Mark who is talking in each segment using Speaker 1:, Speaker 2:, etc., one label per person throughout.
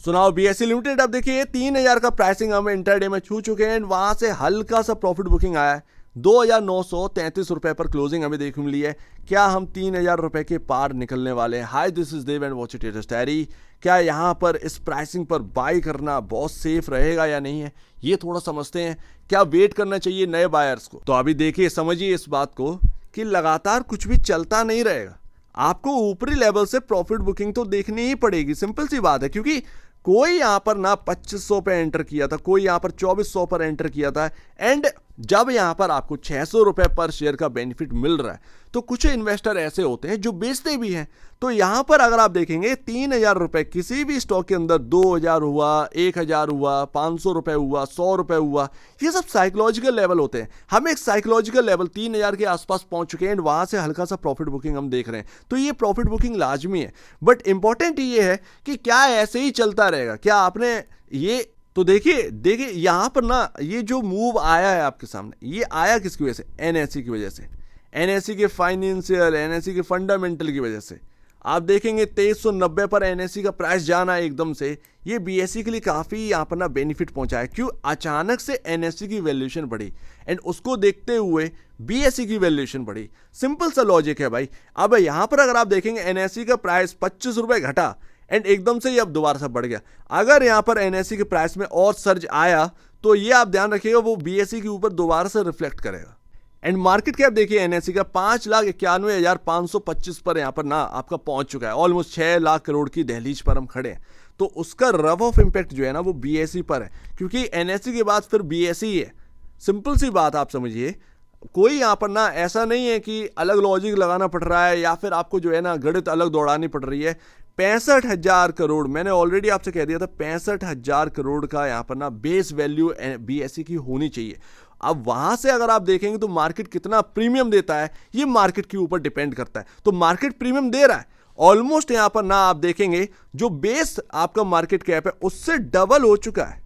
Speaker 1: सुनाओ BSE limited, अब देखिए 3,000 का प्राइसिंग हम इंटरडे में छू चुके हैं एंड वहां से हल्का सा प्रॉफिट बुकिंग आया है। 2,933 रुपए पर क्लोजिंग हमें देखने मिली है। क्या हम 3,000 रुपए के पार निकलने वाले हैं? Hi, this is Dev and watch it is diary. क्या यहाँ पर इस प्राइसिंग पर बाई करना बहुत सेफ रहेगा या नहीं है, ये थोड़ा समझते हैं। क्या वेट करना चाहिए नए बायर्स को? तो अभी देखिए, समझिए इस बात को कि लगातार कुछ भी चलता नहीं रहेगा। आपको ऊपरी लेवल से प्रॉफिट बुकिंग तो देखनी ही पड़ेगी, सिंपल सी बात है। क्योंकि कोई यहां पर ना 2500 पे एंटर किया था, कोई यहां पर 2400 पर एंटर किया था एंड जब यहां पर आपको 600 रुपए पर शेयर का बेनिफिट मिल रहा है तो कुछ इन्वेस्टर ऐसे होते हैं जो बेचते भी हैं। तो यहां पर अगर आप देखेंगे 3,000 रुपए किसी भी स्टॉक के अंदर 2,000 हुआ, 1,000 हुआ, 500 रुपए हुआ, 100 रुपए हुआ, ये सब साइकोलॉजिकल लेवल होते हैं। हम एक साइकोलॉजिकल लेवल 3,000 के आसपास पहुंच चुके हैं एंड वहां से हल्का सा प्रॉफिट बुकिंग हम देख रहे हैं। तो ये प्रॉफिट बुकिंग लाजमी है, बट इंपॉर्टेंट ये है कि क्या ऐसे ही चलता रहेगा? क्या आपने ये तो देखिए यहां पर ना ये जो मूव आया है आपके सामने, ये आया किसकी वजह से? एनएससी की वजह से, एनएससी के फाइनेंशियल, एनएससी के फंडामेंटल की वजह से। आप देखेंगे 2390 पर एनएससी का प्राइस जाना एकदम से, ये बीएसई के लिए काफी यहां पर ना बेनिफिट पहुंचा है। क्यों? अचानक से एनएससी की वैल्यूएशन बढ़ी एंड उसको देखते हुए बीएसई की वैल्यूएशन बढ़ी। सिंपल सा लॉजिक है भाई। अब यहां पर अगर आप देखेंगे एनएससी का प्राइस 25 रुपए घटा एंड एकदम से ये अब दोबारा से बढ़ गया। अगर यहां पर एनएससी के प्राइस में और सर्ज आया तो ये आप ध्यान रखिएगा, वो बीएसई के ऊपर दोबारा से रिफ्लेक्ट करेगा। एंड मार्केट कैप देखिए एनएससी का 5,91,525 पर यहां पर ना आपका पहुंच चुका है। ऑलमोस्ट 6 लाख करोड़ की दहलीज पर हम खड़े हैं। तो उसका रफ ऑफ इंपैक्ट जो है ना वो बीएसई पर है, क्योंकि एनएससी के बाद फिर बीएसई है। सिंपल सी बात आप समझिए, कोई यहां पर ना ऐसा नहीं है कि अलग लॉजिक लगाना पड़ रहा है या फिर आपको जो है ना गणित अलग दौड़ानी पड़ रही है। 65,000 करोड़, मैंने ऑलरेडी आपसे कह दिया था, 65,000 करोड़ का यहां पर ना बेस वैल्यू बीएसई की होनी चाहिए। अब वहां से अगर आप देखेंगे तो मार्केट कितना प्रीमियम देता है, ये मार्केट के ऊपर डिपेंड करता है। तो मार्केट प्रीमियम दे रहा है ऑलमोस्ट, यहां पर ना आप देखेंगे जो बेस आपका मार्केट कैप है उससे डबल हो चुका है।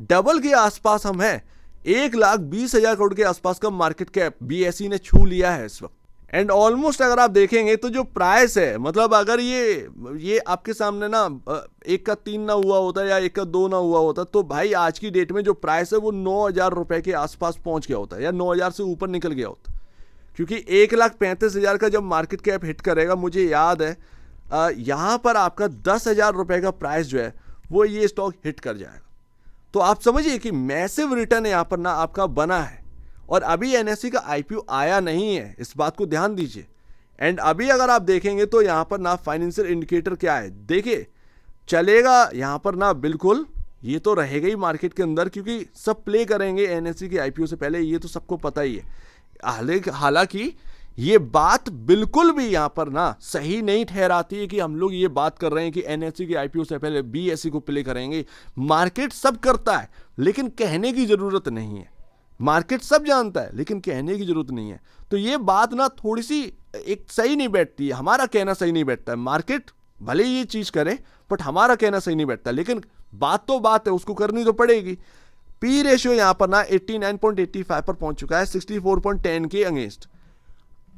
Speaker 1: डबल के आसपास हम हैं। 1,20,000 करोड़ के आसपास का मार्केट कैप बीएसई ने छू लिया है इस वक्त। एंड ऑलमोस्ट अगर आप देखेंगे तो जो प्राइस है, मतलब अगर ये आपके सामने ना 1 का 3 ना हुआ होता या 1 का 2 ना हुआ होता तो भाई आज की डेट में जो प्राइस है वो 9,000 रुपए के आसपास पहुंच गया होता या 9,000 से ऊपर निकल गया होता। क्योंकि 1,35,000 का जब मार्केट कैप हिट करेगा, मुझे याद है यहां पर आपका 10,000 रुपए का प्राइस जो है वो ये स्टॉक हिट कर जाएगा। तो आप समझिए कि मैसिव रिटर्न यहां पर ना आपका बना है। और अभी एनएससी का आईपीओ आया नहीं है, इस बात को ध्यान दीजिए। एंड अभी अगर आप देखेंगे तो यहां पर ना फाइनेंशियल इंडिकेटर क्या है, देखिए चलेगा यहां पर ना, बिल्कुल ये तो रहेगा ही मार्केट के अंदर, क्योंकि सब प्ले करेंगे एनएससी के आईपीओ से पहले, ये तो सबको पता ही है। हालांकि ये बात बिल्कुल भी यहां पर ना सही नहीं ठहराती है कि हम लोग ये बात कर रहे हैं कि एनएससी के आईपीओ से पहले बीएसई को प्ले करेंगे। मार्केट सब करता है लेकिन कहने की जरूरत नहीं है। मार्केट सब जानता है लेकिन कहने की जरूरत नहीं है। तो ये बात ना थोड़ी सी एक सही नहीं बैठती है, हमारा कहना सही नहीं बैठता है। मार्केट भले ये चीज करे बट हमारा कहना सही नहीं बैठता, लेकिन बात तो बात है, उसको करनी तो पड़ेगी। पी रेशियो यहां पर ना 89.85 पर पहुंच चुका है 64.10 के अगेंस्ट।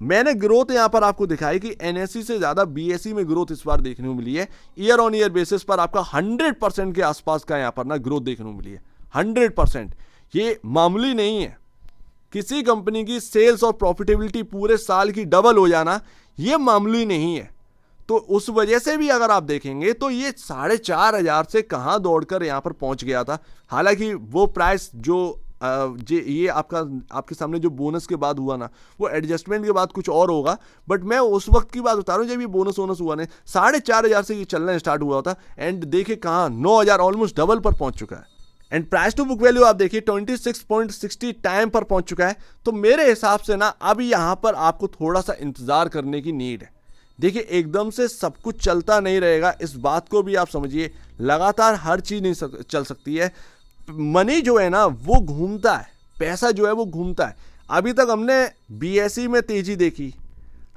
Speaker 1: मैंने ग्रोथ यहां पर आपको दिखाई कि एनएससी से ज्यादा बीएसई में ग्रोथ इस बार देखने को मिली है। ईयर ऑन ईयर बेसिस पर आपका 100% के आसपास का यहां पर ना ग्रोथ देखने को मिली है। 100%, ये मामूली नहीं है। किसी कंपनी की सेल्स और प्रॉफिटेबिलिटी पूरे साल की डबल हो जाना ये मामूली नहीं है। तो उस वजह से भी अगर आप देखेंगे तो ये 4,500 से कहां दौड़कर यहां पर पहुंच गया था। हालांकि वो प्राइस जो ये आपके सामने जो बोनस के बाद हुआ ना, वो एडजस्टमेंट के बाद कुछ और होगा, बट मैं उस वक्त की बात बता रहा हूं जब ये बोनस हुआ ना, 4,500 से ये चलना स्टार्ट हुआ था एंड देखिए कहां 9,000 ऑलमोस्ट डबल पर पहुंच चुका है। And price to book value आप देखिए 26.60 टाइम पर पहुंच चुका है। तो मेरे हिसाब से ना अभी यहां पर आपको थोड़ा सा इंतजार करने की नीड है। देखिए एकदम से सब कुछ चलता नहीं रहेगा, इस बात को भी आप समझिए। लगातार हर चीज नहीं चल सकती है। मनी जो है ना वो घूमता है, पैसा जो है वो घूमता है। अभी तक हमने बीएसई में तेजी देखी,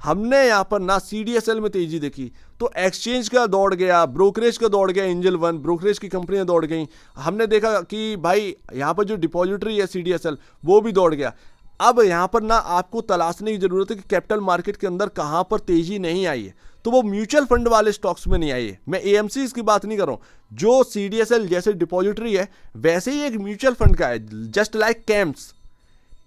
Speaker 1: हमने यहाँ पर ना सीडीएसएल में तेजी देखी, तो एक्सचेंज का दौड़ गया, ब्रोकरेज का दौड़ गया, एंजल वन ब्रोकरेज की कंपनियां दौड़ गई। हमने देखा कि भाई यहाँ पर जो डिपॉजिटरी है सीडीएसएल वो भी दौड़ गया। अब यहाँ पर ना आपको तलाशने की जरूरत है कि कैपिटल मार्केट के अंदर कहाँ पर तेजी नहीं आई है। तो वो म्यूचुअल फंड वाले स्टॉक्स में नहीं आई है। मैं एएमसी की बात नहीं कर रहा हूं, जो सीडीएसएल जैसे डिपॉजिटरी है वैसे ही एक म्यूचुअल फंड का है, जस्ट लाइक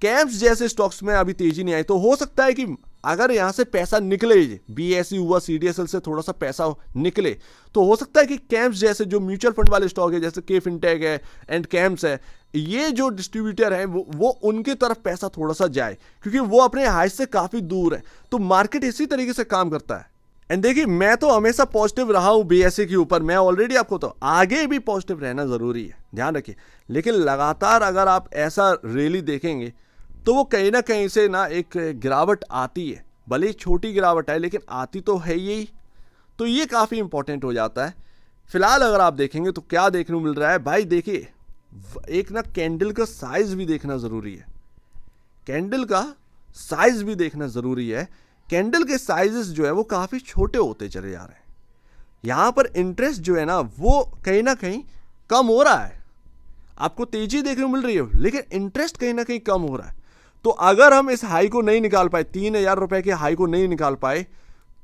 Speaker 1: कैम्प्स जैसे स्टॉक्स में अभी तेजी नहीं आई। तो हो सकता है कि अगर यहां से पैसा निकले, बीएसई हुआ, सीडीएसएल से थोड़ा सा पैसा निकले, तो हो सकता है कि कैम्प्स जैसे जो म्यूचुअल फंड वाले स्टॉक है, जैसे के फिनटेक है एंड कैम्प्स है, ये जो डिस्ट्रीब्यूटर है वो उनकी तरफ पैसा थोड़ा सा जाए, क्योंकि वो अपने हाई से काफी दूर है। तो मार्केट इसी तरीके से काम करता है। एंड देखिए, मैं तो हमेशा पॉजिटिव रहा हूं बीएसई के ऊपर, मैं ऑलरेडी आपको तो आगे भी पॉजिटिव रहना जरूरी है, ध्यान रखिए। लेकिन लगातार अगर आप ऐसा रैली देखेंगे तो वो कहीं ना कहीं से ना एक गिरावट आती है, भले ही छोटी गिरावट है लेकिन आती तो है यही। तो ये काफ़ी इंपॉर्टेंट हो जाता है। फिलहाल अगर आप देखेंगे तो क्या देखने को मिल रहा है भाई, देखिए एक ना कैंडल का साइज भी देखना ज़रूरी है, कैंडल का साइज भी देखना ज़रूरी है। कैंडल के साइजेस जो है वो काफ़ी छोटे होते चले जा रहे हैं। यहाँ पर इंटरेस्ट जो है ना वो कहीं ना कहीं कम हो रहा है, आपको तेजी देखने को मिल रही है लेकिन इंटरेस्ट कहीं ना कहीं कम हो रहा है। तो अगर हम इस हाई को नहीं निकाल पाए, 3,000 रुपए के हाई को नहीं निकाल पाए,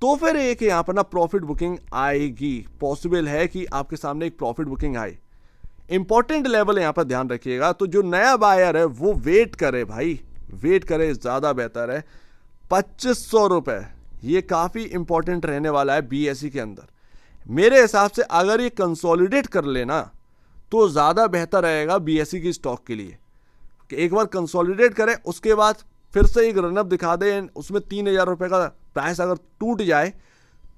Speaker 1: तो फिर एक यहाँ पर ना प्रॉफिट बुकिंग आएगी। पॉसिबल है कि आपके सामने एक प्रॉफिट बुकिंग आए। इंपॉर्टेंट लेवल यहाँ पर ध्यान रखिएगा। तो जो नया बायर है वो वेट करे भाई, वेट करे, ज़्यादा बेहतर है। 2500 रुपये ये काफ़ी इंपॉर्टेंट रहने वाला है बीएसई के अंदर। मेरे हिसाब से अगर ये कंसोलिडेट कर लेना तो ज़्यादा बेहतर रहेगा बीएसई की स्टॉक के लिए। एक बार कंसोलिडेट करें, उसके बाद फिर से एक रनअप दिखा दें, उसमें 3,000 रुपये का प्राइस अगर टूट जाए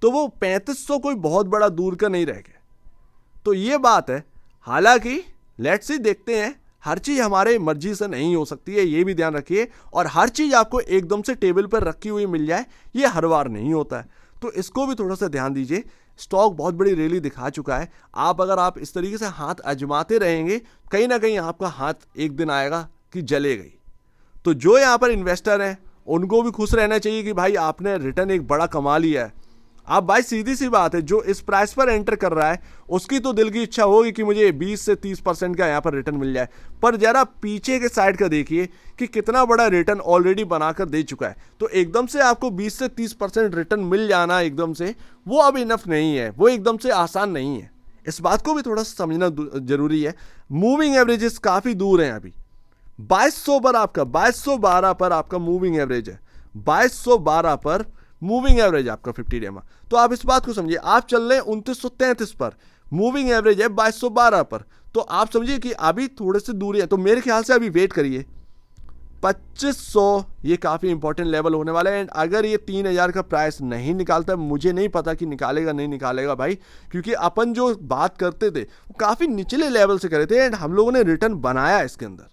Speaker 1: तो वो 3500 कोई बहुत बड़ा दूर का नहीं रह गया। तो ये बात है। हालांकि लेट्स सी, देखते हैं, हर चीज़ हमारे मर्जी से नहीं हो सकती है, ये भी ध्यान रखिए। और हर चीज़ आपको एकदम से टेबल पर रखी हुई मिल जाए, ये हर बार नहीं होता है। तो इसको भी थोड़ा सा ध्यान दीजिए। स्टॉक बहुत बड़ी रैली दिखा चुका है। अगर आप इस तरीके से हाथ आजमाते रहेंगे, कहीं ना कहीं आपका हाथ एक दिन आएगा कि जले गई। तो जो यहाँ पर इन्वेस्टर हैं उनको भी खुश रहना चाहिए कि भाई आपने रिटर्न एक बड़ा कमा लिया है। आप भाई सीधी सी बात है, जो इस प्राइस पर एंटर कर रहा है उसकी तो दिल की इच्छा होगी कि मुझे 20 से 30% का यहाँ पर रिटर्न मिल जाए। पर जरा पीछे के साइड का देखिए कि कितना बड़ा रिटर्न ऑलरेडी बनाकर दे चुका है। तो एकदम से आपको 20 से 30% रिटर्न मिल जाना एकदम से, वो अब इनफ नहीं है, वो एकदम से आसान नहीं है। इस बात को भी थोड़ा सा समझना जरूरी है। मूविंग एवरेजेस काफ़ी दूर हैं अभी। 2200 पर आपका 2212 पर आपका मूविंग एवरेज है, 2212 पर मूविंग एवरेज आपका 50 डे में। तो आप इस बात को समझिए, आप चल रहे हैं 2933 पर, मूविंग एवरेज है 2212 पर। तो आप समझिए कि अभी थोड़े से दूरी है। तो मेरे ख्याल से अभी वेट करिए, 2500 ये काफ़ी इंपॉर्टेंट लेवल होने वाला है। एंड अगर ये 3,000 का प्राइस नहीं निकालता, मुझे नहीं पता कि निकालेगा नहीं निकालेगा भाई, क्योंकि अपन जो बात करते थे वो काफ़ी निचले लेवल से करे थे एंड हम लोगों ने रिटर्न बनाया इसके अंदर,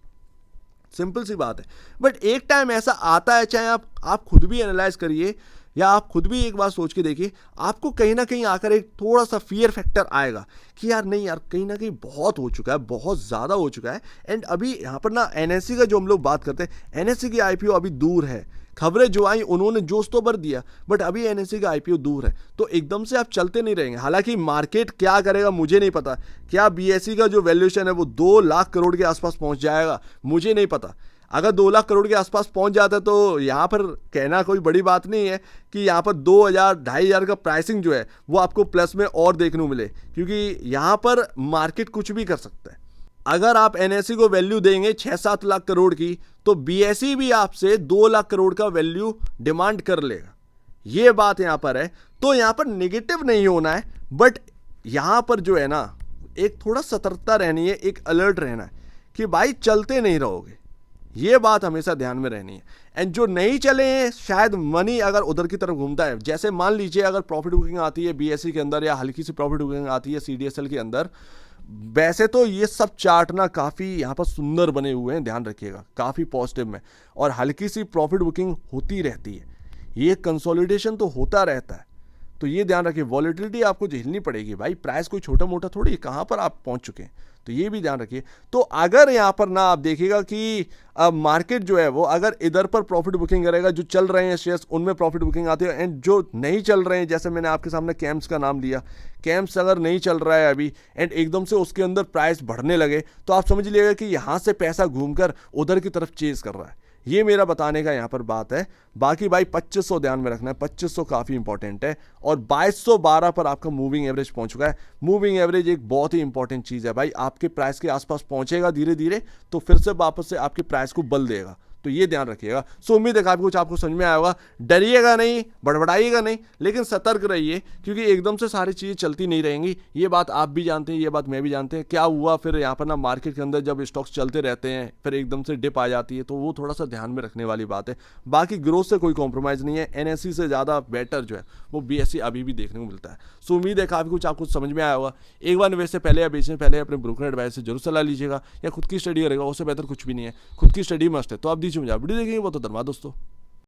Speaker 1: सिंपल सी बात है। बट एक टाइम ऐसा आता है, चाहे आप खुद भी एनालाइज करिए या आप खुद भी एक बार सोच के देखिए, आपको कहीं ना कहीं आकर एक थोड़ा सा फियर फैक्टर आएगा कि यार नहीं यार, कहीं ना कहीं बहुत हो चुका है, बहुत ज़्यादा हो चुका है। एंड अभी यहाँ पर ना एनएससी का जो हम लोग बात करते हैं, एनएससी की आईपीओ अभी दूर है। खबरें जो आई उन्होंने जोश तो भर दिया, बट अभी एनएससी का आईपीओ दूर है। तो एकदम से आप चलते नहीं रहेंगे। हालांकि मार्केट क्या करेगा मुझे नहीं पता, क्या बीएसई का जो वैल्यूएशन है वो 2 लाख करोड़ के आसपास पहुंच जाएगा, मुझे नहीं पता। अगर 2 लाख करोड़ के आसपास पहुंच जाता है तो यहाँ पर कहना कोई बड़ी बात नहीं है कि यहाँ पर 2,000 2,500 का प्राइसिंग जो है वो आपको प्लस में और देखने को मिले, क्योंकि यहाँ पर मार्केट कुछ भी कर सकता है। अगर आप एनएससी को वैल्यू देंगे 6-7 लाख करोड़ की, तो बीएसई भी आपसे 2 लाख करोड़ का वैल्यू डिमांड कर लेगा। ये बात यहाँ पर है। तो यहाँ पर नेगेटिव नहीं होना है, बट यहाँ पर जो है ना एक थोड़ा सतर्कता रहनी है, एक अलर्ट रहना है कि भाई चलते नहीं रहोगे, ये बात हमेशा ध्यान में रहनी है। एंड जो नहीं चले हैं, शायद मनी अगर उधर की तरफ घूमता है, जैसे मान लीजिए अगर प्रॉफिट बुकिंग आती है बीएसई के अंदर या हल्की सी प्रॉफिट बुकिंग आती है सीडीएसएल के अंदर, वैसे तो ये सब चार्ट ना काफ़ी यहाँ पर सुंदर बने हुए हैं, ध्यान रखिएगा, काफ़ी पॉजिटिव में, और हल्की सी प्रॉफिट बुकिंग होती रहती है, ये कंसोलिडेशन तो होता रहता है। तो ये ध्यान रखिए, वॉलेटिलिटी आपको झेलनी पड़ेगी भाई, प्राइस कोई छोटा मोटा थोड़ी, कहाँ पर आप पहुँच चुके हैं, तो ये भी ध्यान रखिए। तो अगर यहाँ पर ना आप देखिएगा कि मार्केट जो है वो अगर इधर पर प्रॉफिट बुकिंग करेगा, जो चल रहे हैं शेयर्स उनमें प्रॉफिट बुकिंग आती है, एंड जो नहीं चल रहे हैं, जैसे मैंने आपके सामने कैम्प्स का नाम लिया, कैम्प्स अगर नहीं चल रहा है अभी एंड एकदम से उसके अंदर प्राइस बढ़ने लगे, तो आप समझ लीजिएगा कि यहाँ से पैसा घूमकर उधर की तरफ चेज कर रहा है। ये मेरा बताने का यहाँ पर बात है। बाकी भाई 2500 ध्यान में रखना है, 2500 काफ़ी इंपॉर्टेंट है। और 2212 पर आपका मूविंग एवरेज पहुंच चुका है। मूविंग एवरेज एक बहुत ही इंपॉर्टेंट चीज़ है भाई, आपके प्राइस के आसपास पहुंचेगा धीरे धीरे तो फिर से वापस से आपके प्राइस को बल देगा, तो ये ध्यान रखिएगा। सो उम्मीद है काफी कुछ आपको समझ में आया होगा। डरिएगा नहीं, बड़बड़ाइएगा नहीं, लेकिन सतर्क रहिए, क्योंकि एकदम से सारी चीज़ें चलती नहीं रहेंगी। ये बात आप भी जानते हैं, ये बात मैं भी जानते हैं। क्या हुआ फिर यहाँ पर ना, मार्केट के अंदर जब स्टॉक्स चलते रहते हैं फिर एकदम से डिप आ जाती है, तो वो थोड़ा सा ध्यान में रखने वाली बात है। बाकी ग्रोथ से कोई कॉम्प्रोमाइज़ नहीं है। एनएससी से ज़्यादा बेटर जो है वो बीएससी अभी भी देखने को मिलता है। सो उम्मीद है काफ़ी कुछ आपको समझ में आया होगा। एक बार निवेश से पहले या बेचने से पहले अपने ब्रोकर एडवाइस से जरूर सलाह लीजिएगा, या खुद की स्टडी करेगा, उससे बेहतर कुछ भी नहीं है। खुद की स्टडी मस्ट है। तो आप दीजिए मुझे वीडियो देखेंगे, बहुत धन्यवाद दोस्तों।